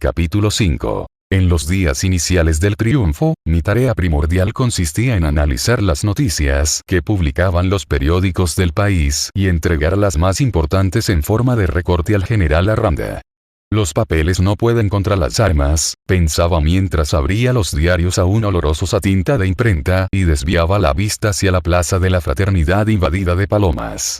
Capítulo 5. En los días iniciales del triunfo, mi tarea primordial consistía en analizar las noticias que publicaban los periódicos del país y entregar las más importantes en forma de recorte al general Arranda. Los papeles no pueden contra las armas, pensaba mientras abría los diarios aún olorosos a tinta de imprenta y desviaba la vista hacia la plaza de la Fraternidad invadida de palomas.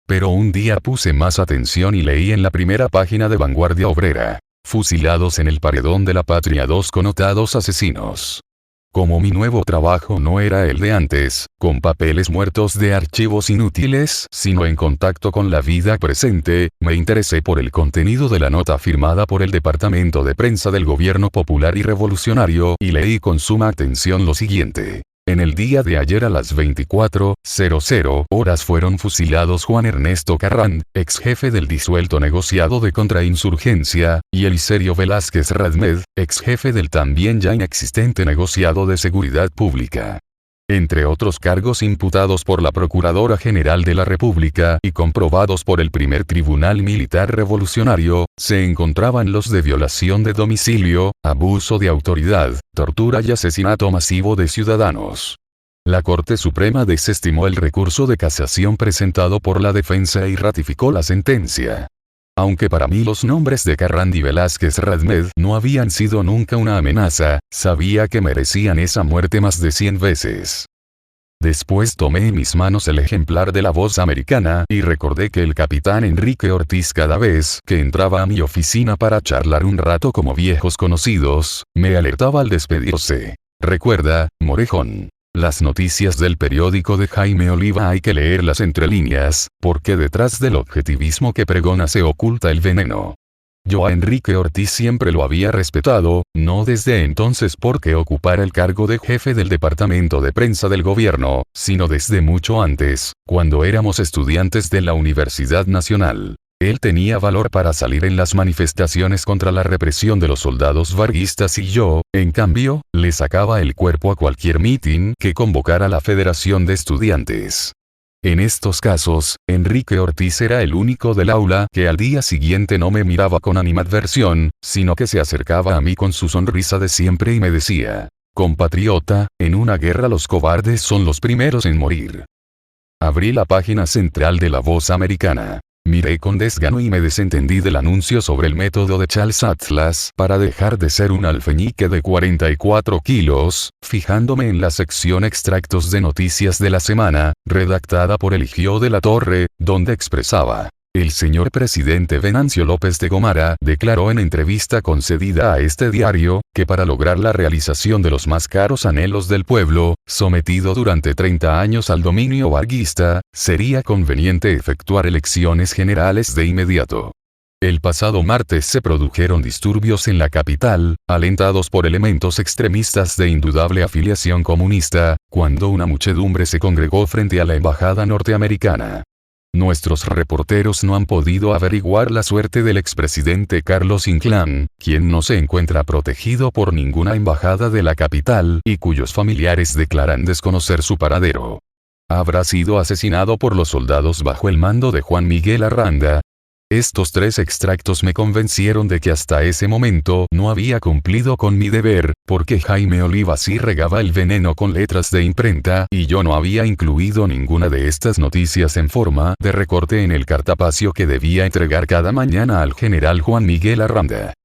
Pero un día puse más atención y leí en la primera página de Vanguardia Obrera: fusilados en el paredón de la Patria 2 connotados asesinos. Como mi nuevo trabajo no era el de antes, con papeles muertos de archivos inútiles, sino en contacto con la vida presente, me interesé por el contenido de la nota firmada por el Departamento de Prensa del Gobierno Popular y Revolucionario y leí con suma atención lo siguiente. En el día de ayer a las 24:00 horas fueron fusilados Juan Ernesto Carrand, ex jefe del disuelto negociado de contrainsurgencia, y Eliserio Velázquez Radmed, ex jefe del también ya inexistente negociado de seguridad pública. Entre otros cargos imputados por la Procuradora General de la República y comprobados por el primer Tribunal Militar Revolucionario, se encontraban los de violación de domicilio, abuso de autoridad, tortura y asesinato masivo de ciudadanos. La Corte Suprema desestimó el recurso de casación presentado por la defensa y ratificó la sentencia. Aunque para mí los nombres de Carrand y Velázquez Radmed no habían sido nunca una amenaza, sabía que merecían esa muerte más de 100 veces. Después tomé en mis manos el ejemplar de La Voz Americana y recordé que el capitán Enrique Ortiz, cada vez que entraba a mi oficina para charlar un rato como viejos conocidos, me alertaba al despedirse: recuerda, Morejón, las noticias del periódico de Jaime Oliva hay que leerlas entre líneas, porque detrás del objetivismo que pregona se oculta el veneno. Yo a Enrique Ortiz siempre lo había respetado, no desde entonces porque ocupara el cargo de jefe del Departamento de Prensa del Gobierno, sino desde mucho antes, cuando éramos estudiantes de la Universidad Nacional. Él tenía valor para salir en las manifestaciones contra la represión de los soldados varguistas y yo, en cambio, le sacaba el cuerpo a cualquier mitin que convocara la Federación de Estudiantes. En estos casos, Enrique Ortiz era el único del aula que al día siguiente no me miraba con animadversión, sino que se acercaba a mí con su sonrisa de siempre y me decía: compatriota, en una guerra los cobardes son los primeros en morir. Abrí la página central de La Voz Americana. Miré con desgano y me desentendí del anuncio sobre el método de Charles Atlas para dejar de ser un alfeñique de 44 kilos, fijándome en la sección Extractos de Noticias de la Semana, redactada por Eligio de la Torre, donde expresaba: el señor presidente Venancio López de Gomara declaró en entrevista concedida a este diario, que para lograr la realización de los más caros anhelos del pueblo, sometido durante 30 años al dominio varguista, sería conveniente efectuar elecciones generales de inmediato. El pasado martes se produjeron disturbios en la capital, alentados por elementos extremistas de indudable afiliación comunista, cuando una muchedumbre se congregó frente a la embajada norteamericana. Nuestros reporteros no han podido averiguar la suerte del expresidente Carlos Inclán, quien no se encuentra protegido por ninguna embajada de la capital y cuyos familiares declaran desconocer su paradero. ¿Habrá sido asesinado por los soldados bajo el mando de Juan Miguel Arranda? Estos 3 extractos me convencieron de que hasta ese momento no había cumplido con mi deber, porque Jaime Oliva sí regaba el veneno con letras de imprenta y yo no había incluido ninguna de estas noticias en forma de recorte en el cartapacio que debía entregar cada mañana al general Juan Miguel Arranda.